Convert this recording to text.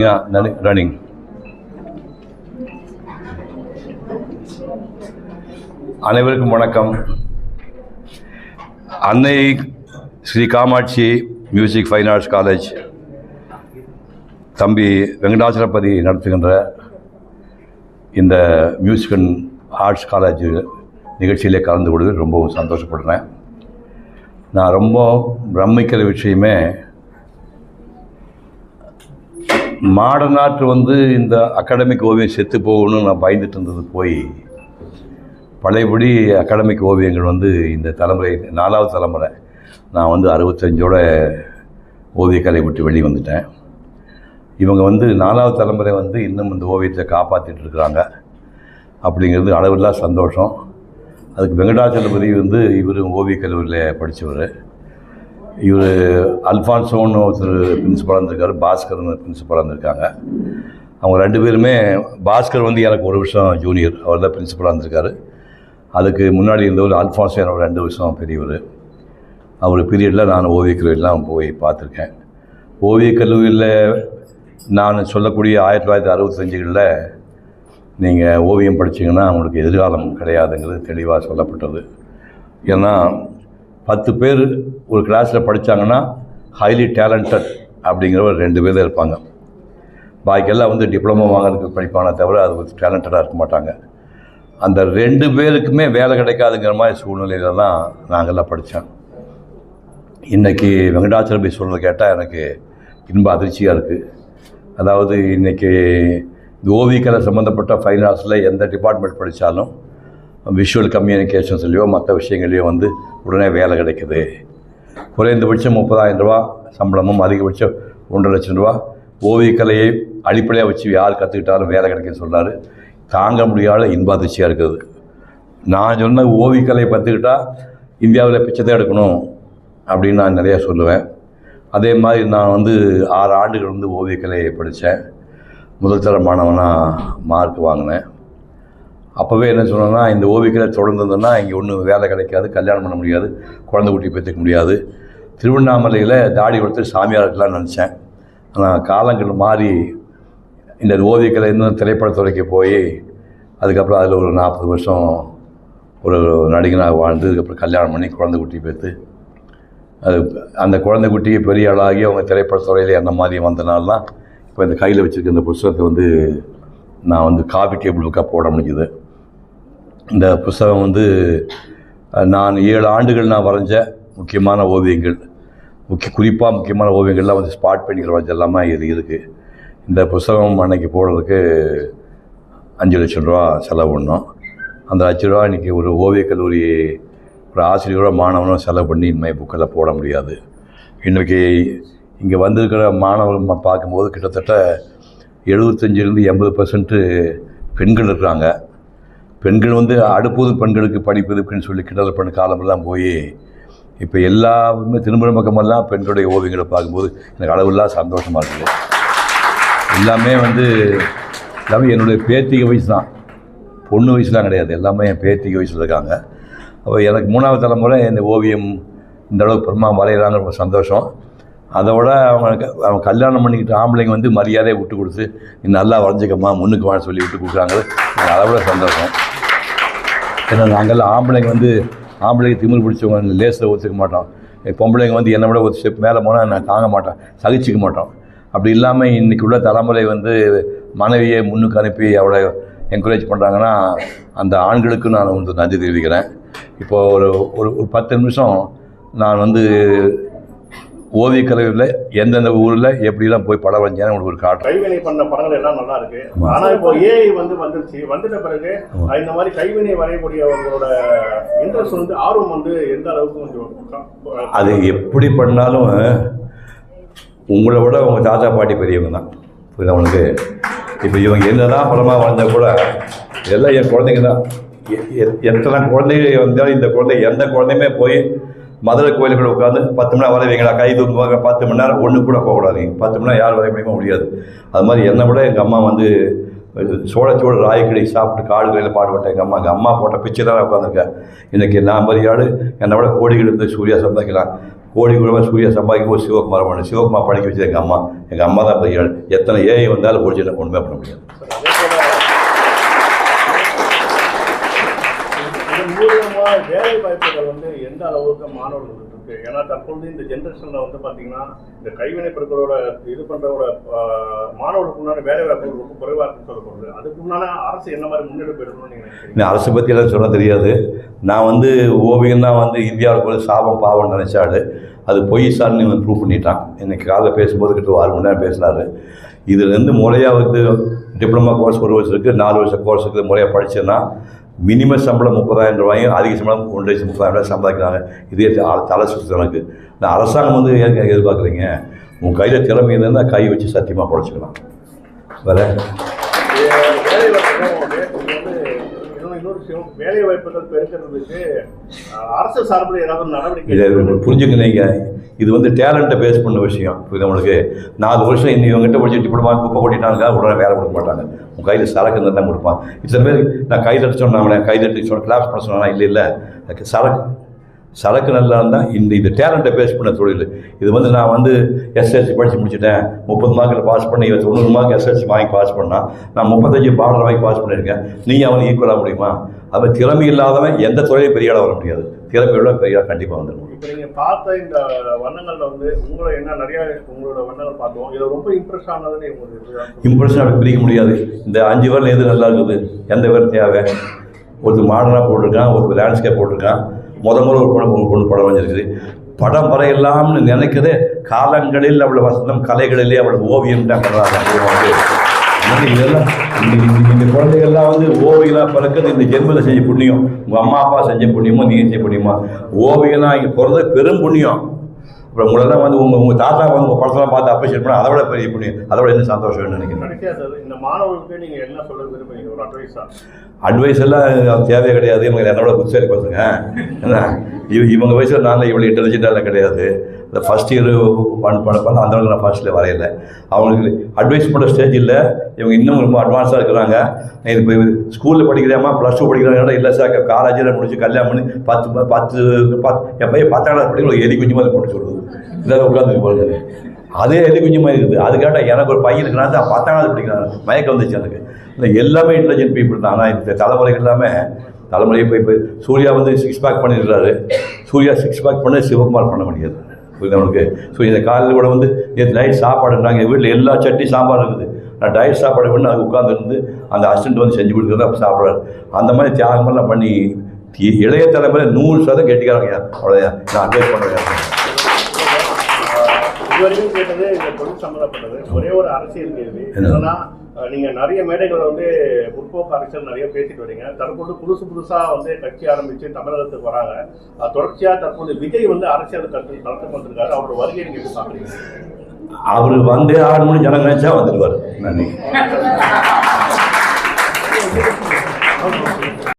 Running. அனைவருக்கும் வணக்கம். அன்னை Sri Kamakshi music fine arts college தம்பி வெங்கடாச்சலபதி நடத்துகின்ற இந்த மியூசிக் அண்ட் ஆர்ட்ஸ் காலேஜ் நிகழ்ச்சியிலே கலந்து கொள்வதில் ரொம்பவும் சந்தோஷப்படுறேன். நான் ரொம்ப பிரமிக்கிற விஷயமே மாடர்ன் ஆர்ட் இந்த அகாடமிக் ஓவியம் செத்து போகணும்னு நான் பயந்துட்டு இருந்தது போய் பழையபடி அகாடமிக் ஓவியங்கள் இந்த தலைமுறை 4வது தலைமுறை நான் 65ஓட ஓவியக்கலை விட்டு வெளியே வந்துட்டேன். இவங்க 4வது தலைமுறை இன்னும் இந்த ஓவியத்தை காப்பாற்றிட்டு இருக்கிறாங்க அப்படிங்கிறது அளவில்லா சந்தோஷம். அதுக்கு வெங்கடாச்சலபதி இவர் ஓவியக் கல்லூரியில் படித்தவர். இவர் அல்ஃபான்சோன்னு ஒருத்தர் பிரின்சிபலாக இருந்திருக்காரு, பாஸ்கர்னு பிரின்சிபலாக இருந்திருக்காங்க. அவங்க 2 பேருமே பாஸ்கர் எனக்கு 1 வருஷம் ஜூனியர், அவர் தான் பிரின்சிபலாக இருந்திருக்காரு. அதுக்கு முன்னாடி இருந்தவர் அல்ஃபான்சோ எனக்கு 2 வருஷம் பெரியவர். அவர் பீரியடில் நான் ஓவியக் கல்லூரியெலாம் போய் பார்த்துருக்கேன். ஓவியக் கல்லூரியில் நான் சொல்லக்கூடிய 1965களில் நீங்கள் ஓவியம் படித்தீங்கன்னா அவங்களுக்கு எதிர்காலம் கிடையாதுங்கிறது தெளிவாக சொல்லப்பட்டது. ஏன்னா 10 பேர் ஒரு கிளாஸில் படித்தாங்கன்னா ஹைலி டேலண்டட் அப்படிங்கிறவர் 2 பேர் தான் இருப்பாங்க. பாக்கியெல்லாம் டிப்ளமோ வாங்கிறதுக்கு படிப்பானே தவிர அது டேலண்டடாக இருக்க மாட்டாங்க. அந்த 2 பேருக்குமே வேலை கிடைக்காதுங்கிற மாதிரி சூழ்நிலையில தான் நாங்கள்லாம் படித்தோம். இன்றைக்கி வெங்கடாச்சலபதி சொல்கிறத கேட்டால் எனக்கு இன்ப அதிர்ச்சியாக இருக்குது. அதாவது இன்றைக்கி இந்த ஓவியக்கலை சம்மந்தப்பட்ட ஃபைன் ஆர்ட்ஸில் எந்த டிபார்ட்மெண்ட் படித்தாலும் விஷுவல் கம்யூனிகேஷன்ஸ்லையோ மற்ற விஷயங்களையோ உடனே வேலை கிடைக்குது. குறைந்தபட்சம் 30,000 ரூபா சம்பளமும் அதிகபட்சம் 1.5 லட்சம் ரூபா ஓவியக்கலையை அடிப்படையாக வச்சு யார் கற்றுக்கிட்டாலும் வேலை கிடைக்குன்னு சொல்கிறாரு. தாங்க முடியாத இன்ப அதிர்ச்சியாக இருக்குது. நான் சொன்ன ஓவியக்கலையை கற்றுக்கிட்டால் இந்தியாவில் பிச்சை எடுக்கணும் அப்படின்னு நான் நிறையா சொல்லுவேன். அதே மாதிரி நான் 6 ஆண்டுகள் ஓவியக்கலையை படித்தேன். முதல் தர மாணவனாக மார்க் வாங்கினேன். அப்போவே என்ன சொன்னேன்னா, இந்த ஓவியக்கலை தொடர்ந்ததுன்னா இங்கே ஒன்றும் வேலை கிடைக்காது, கல்யாணம் பண்ண முடியாது, குழந்தை குட்டி பெற்றுக்க முடியாது. திருவண்ணாமலையில் தாடி கொடுத்து சாமியார் இருக்கலாம்னு நினச்சேன். ஆனால் காலங்கள் மாறி இந்த ஓவியக்கலை இன்னும் திரைப்படத்துறைக்கு போய் அதுக்கப்புறம் அதில் ஒரு 40 வருஷம் ஒரு நடிகனாக வாழ்ந்து அதுக்கப்புறம் கல்யாணம் பண்ணி குழந்தை குட்டி பெற்று அது அந்த குழந்தை குட்டியை பெரிய ஆளாகி அவங்க திரைப்படத்துறையில் என்ன மாதிரி வந்தனால தான் இப்போ இந்த கையில் வச்சுருக்க இந்த புத்தகத்தை நான் காஃபி டேபிள் புக்காக போட முடியுது. இந்த புத்தகம் நான் 7 ஆண்டுகள் நான் வரைஞ்ச முக்கியமான ஓவியங்கள், குறிப்பாக முக்கியமான ஓவியங்கள்லாம் ஸ்பாட் பெயிண்டிங் வரைஞ்ச எல்லாமே இது இருக்குது. இந்த புத்தகம் அன்னைக்கு போடுறதுக்கு 5 லட்சம் ரூபா செலவு பண்ணோம். அந்த 1 லட்ச ரூபா இன்றைக்கி ஒரு ஓவியக் கல்லூரி ஒரு ஆசிரியரோட மாணவனும் செலவு பண்ணி இனிமேல் புக்கில் போட முடியாது. இன்றைக்கி இங்கே வந்திருக்கிற மாணவர்கள் பார்க்கும்போது கிட்டத்தட்ட 75-80% பெண்கள் இருக்கிறாங்க. பெண்கள் அடுப்பது பெண்களுக்கு படிப்பதுக்குன்னு சொல்லி கிண்டல் பண்ண காலமெல்லாம் போய் இப்போ எல்லாருமே திரும்ப பக்கமெல்லாம் பெண்களுடைய ஓவியங்களை பார்க்கும்போது எனக்கு அளவில்லா சந்தோஷமாக இருக்குது. எல்லாமே என்னுடைய பேத்திக வயசு தான், பொண்ணு வயசுலாம் கிடையாது, எல்லாமே என் பேத்திக வயசில் இருக்காங்க. அப்போ எனக்கு 3வது தலைமுறை இந்த ஓவியம் இந்த அளவுக்கு பெருமா வரைகிறாங்க, ரொம்ப சந்தோஷம். அதோட அவங்க கல்யாணம் பண்ணிக்கிட்ட ஆம்பளைங்க மரியாதையை விட்டு கொடுத்து நீ நல்லா வரைஞ்சிக்கம்மா முன்னுக்கு வான்னு சொல்லி விட்டு கொடுக்குறாங்க. அதை விட சந்தோஷம். ஏன்னா நாங்கள்லாம் ஆம்பளைங்க திமிர் பிடிச்சவங்க லேஸில் ஒத்துக்க மாட்டோம். பொம்பளைங்க என்னை விட ஒரு ஸ்டெப் மேலே போனால் நான் தாங்க மாட்டேன், சகிச்சிக்க மாட்டோம். அப்படி இல்லாமல் இன்றைக்கி உள்ள தலைமுறை மனைவியை முன்னுக்கு அனுப்பி அவளை என்கரேஜ் பண்ணுறாங்கன்னா அந்த ஆண்களுக்கு நான் நன்றி தெரிவிக்கிறேன். இப்போது ஒரு 10 நிமிஷம் நான் ஓவியக்கலையில் எந்தெந்த ஊரில் எப்படிலாம் போய் படம் வரைஞ்சேன்னு உங்களுக்கு ஒரு காட்டு. கைவினை பண்ண படங்கள் எல்லாம் நல்லா இருக்கு. ஆனால் இப்போ ஏஐ வந்துட்ட பிறகு இந்த மாதிரி கைவினை வரையக்கூடியவங்களோட இன்ட்ரெஸ்ட் ஆர்வம் எந்த அளவுக்கு கொஞ்சம் அது எப்படி பண்ணாலும் உங்களை விட உங்கள் தாத்தா பாட்டி பெரியவங்க தான். புரியுது அவனுக்கு. இப்போ இவங்க என்னதான் படமாக வந்தால் கூட எல்லாம் என் குழந்தைங்க தான். எத்தனை குழந்தைங்க வந்தாலும் இந்த எந்த குழந்தையுமே போய் மதுரை கோயிலுக்குள்ள உட்காந்து 10 மணி நேரம் வரைவீங்களா, கை தூக்குவாங்க, 10 மணி நேரம் ஒன்று கூட போகக்கூடாது. 10 மணி நேரம் யார் வரைய முடியாது. அது மாதிரி என்னை விட எங்கள் அம்மா சோழ ராயக்கடி சாப்பிட்டு காடுகளில் பாடுபட்டேன். எங்கள் அம்மா போட்ட பிச்சை தான் உட்காந்துருக்கேன். இன்றைக்கி நான் மரியாடு என்னை விட கோடிகள் சூர்யா சம்பாதிக்கலாம். கோடி ரூபாய் சூர்யா சம்பாதிக்கும் போது சிவகுமார் பண்ண சிவகுமார் படிக்க வச்சது எங்கள் அம்மா தான் பையன். எத்தனை ஏஐ வந்தாலும் ஒரிஜினல் ஒன்றுமே பண்ண முடியாது. வேலை வாய்ப்புகள் வந்து எந்த அளவுக்கு மாணவர்களுக்கு இருக்கு? ஏன்னா தற்பொழுது இந்த ஜென்ரேஷன்ல வந்து பாத்தீங்கன்னா இந்த கைவினை பொருட்களோட இது பண்றவோட மாணவர்களுக்கு உண்டான வேலை வாய்ப்புகள் ரொம்ப குறைவா இருக்குன்னு சொல்லப்படுது. அதுக்கு உண்டான அரசு என்ன மாதிரி முன்னெடுப்பு எடுக்கணும்னு நீங்க நினைக்கிறீங்க? அரசு பற்றி எல்லாம் சொல்ல தெரியாது. நான் வந்து ஓவியம் தான் வந்து இந்தியாவுக்கு ஒரு சாபம் பாவம்னு நினைச்சாடு. அது பொய் சார்னு இவன் ப்ரூவ் பண்ணிட்டான். இன்னைக்கு காலையில் பேசும்போது கிட்ட 6 மணி நேரம் பேசினாரு. இதுலேருந்து முறையாக வந்து டிப்ளமா கோர்ஸ் 1 வருஷம் இருக்குது, 4 வருஷம் கோர்ஸ் இருக்குது. முறையாக படிச்சேன்னா மினிமம் சம்பளம் 30,000 ரூபாயும், அதிக சம்பளம் 1,30,000 சம்பாதிக்கிறாங்க. இதே தலை சுற்று எனக்கு. இந்த அரசாங்கம் வந்து ஏன் எதிர்பார்க்குறீங்க? உன் கையில் திறமை இருந்தால் கை வச்சு சத்தியமாக குறைச்சிக்கலாம். வேறு வேலை வாய்ப்புகள் பெருக்கிறதுக்கு அரசு சார்பில் ஏதாவது நடவடிக்கை இதை புரிஞ்சுக்கிறீங்க. இது வந்து டேலண்ட்டை பேஸ் பண்ண விஷயம். இது நம்மளுக்கு 4 வருஷம் இன்னும் இவங்ககிட்ட படிச்சு டிப்ளமா குப்பை கொட்டிட்டாங்க, உடனே வேலை கொடுக்க மாட்டாங்க. உங்கள் கையில் சரக்கு இருந்தால் தான் கொடுப்பான். இத்தனை பேர் நான் கைதட்டு சொன்னேன், கைதட்டு சொன்ன கிளாஸ் பண்ண சொன்னா இல்லை சரக்கு நல்லா இருந்தால் இது டேலண்ட்டை பேஸ் பண்ண தொழில். இது வந்து நான் வந்து எஸ்எல்சி படித்து முடிச்சுட்டேன், 30 மார்க்கில் பாஸ் பண்ணி 90 மார்க் எஸ்எல்சி வாங்கி பாஸ் பண்ணால் நான் 35 பார்டர் வாங்கி பாஸ் பண்ணியிருக்கேன். நீங்கள் அவனை ஈக்குவலாக முடியுமா? அது திறமை இல்லாதவன் எந்த துறையும் பெரிய ஆளாக வர முடியாது. திறமையோட பெரிய ஆள் கண்டிப்பாக வந்துடும். இப்போ நீங்கள் பார்த்த இந்த வண்ணங்களில் வந்து உங்களை என்ன நிறையா உங்களோட வண்ணங்கள் பார்த்தோம். இதில் ரொம்ப இம்ப்ரெஸ் ஆனதுன்னு உங்களுக்கு இம்ப்ரெஷன் பிரிக்க முடியாது. இந்த 5 பேரில் எது நல்லா இருக்குது, எந்த பேர் தேவை? ஒருத்தர் மாடர்னாக போட்டிருக்கான், ஒருத்தர் லேண்ட்ஸ்கேப் போட்டிருக்கான். முதல் ஒரு பொண்ணு படம் வந்திருக்குது. படம் வரையலாம்னு நினைக்கிறதே காலங்களில் அவளை வசனம், கலைகளிலே அவளை ஓவியம் தான் பண்ணுறாங்க. இதெல்லாம் இந்த குழந்தைகள்லாம் வந்து ஓவியலாக பிறக்கிறது இந்த ஜென்மத்தில் செஞ்ச புண்ணியம். உங்கள் அம்மா அப்பா செஞ்ச புண்ணியமோ நீங்கள் செஞ்ச புண்ணியமோ? ஓவியெல்லாம் இங்கே பிறந்தது பெரும் புண்ணியம். அப்புறம் உங்களெல்லாம் வந்து உங்கள் தாத்தா வந்து உங்கள் படத்தெல்லாம் பார்த்து அப்ரிஷியேட் பண்ணால் அதை விட பெரிய புண்ணியம், அதை விட என்ன சந்தோஷம் வேணும்னு நினைக்கிறேன். இந்த மாணவர்களுக்கு நீங்கள் என்ன சொல்ல விரும்புறீங்க? ஒரு அட்வைஸ் எல்லாம் தேவையே கிடையாது. இவங்க என்னோட புத்திசாலி பசங்க. ஏன்னா இவங்க வயசில் நான் இவ்வளோ இன்டெலிஜென்ட்டாக கிடையாது. இந்த ஃபஸ்ட் இயர் பண்ண அந்த அளவுக்கு நான் ஃபர்ஸ்ட்டில் வரையில. அவங்களுக்கு அட்வைஸ் பண்ணுற ஸ்டேஜ் இல்லை. இவங்க இன்னும் ரொம்ப அட்வான்ஸாக இருக்கிறாங்க. இப்போ ஸ்கூலில் படிக்கிறாமா, +2 படிக்கிறாங்க, இல்லை சார் காலேஜில் முடிச்சு கல்யாணம் பண்ணி 10 என் பையன் 10ஆம் கிளாஸ் படிக்கிற ஒரு எலி குஞ்சு மாதிரி போட்டு சொல்லுது. இல்லாத உட்காந்துருக்கு பாருங்க. அதே எலி குஞ்சு மாதிரி இருக்குது. அது கேட்டால் எனக்கு ஒரு பையன் இருக்கிறான், 10ஆம் கிளாஸ் படிக்கிறாங்க, மயக்கம் வந்துச்சு எனக்கு. இல்லை எல்லாமே இன்டெலிஜென்ட் பீப்புள் தான். ஆனால் இந்த தலைமுறைகள் எல்லாமே இப்போ சூர்யா வந்து 6 பேக் பண்ணிடுறாரு. சூர்யா 6 பேக் பண்ண சிவகுமார் பண்ண முடியாது. புரியுது அவனுக்கு? ஸோ இந்த காலையில் கூட வந்து நைட் சாப்பாடுன்றாங்க. எங்கள் வீட்டில் எல்லா சட்னி சாம்பார் இருக்குது. நான் டயட் சாப்பாடு பண்ணி அது உட்காந்துருந்து அந்த அசிஸ்டன்ட் வந்து செஞ்சு கொடுக்குறது அப்போ சாப்பிட்றாரு. அந்த மாதிரி தியாகமெல்லாம் பண்ணி இளைய தலைமுறை 100% கெட்டிக்கிறாங்க. அவ்வளோதான் நான் அட்வைஸ் பண்ணுறேன். இதுவரைக்கும் கேட்டது இந்த தொழில் சம்மந்தப்பட்டது. ஒரே ஒரு அரசியல் கேள்வி என்னன்னா, நீங்க நிறைய மேடைகளை வந்து முற்போக்கு அரசியல் நிறைய பேசிட்டு வரீங்க. தற்போது புதுசா வந்து கட்சி ஆரம்பிச்சு தமிழகத்துக்கு வராங்க. தொடர்ச்சியா தற்போது விஜய் வந்து அரசியல் கலந்து வந்திருக்காரு. அவரோட வருகை நீங்க எப்படி பாக்குறீங்க? அவர் வந்து 6 மணி ஜனம் நினைச்சா வந்துடுவார். நன்றி.